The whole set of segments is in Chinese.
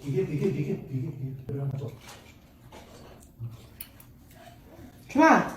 给，让他做。吃饭。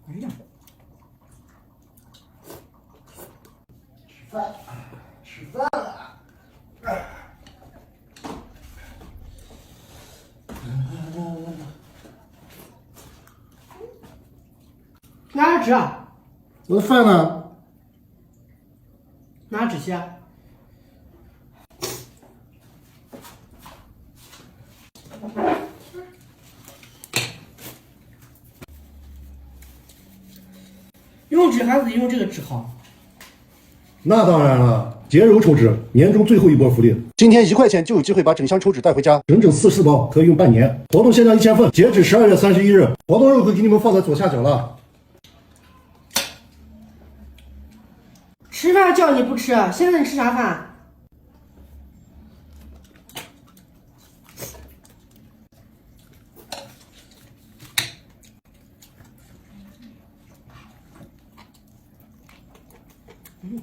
哎呀，吃饭了。拿着纸啊？我的饭呢？拿纸些。用纸还是得用这个纸好。那当然了，节柔抽纸，年终最后一波福利，今天1块钱就有机会把整箱抽纸带回家，整整44包，可以用半年。活动限量1000份，截止12月31日。活动日会给你们放在左下角了。吃饭叫你不吃，现在你吃啥饭？嗯。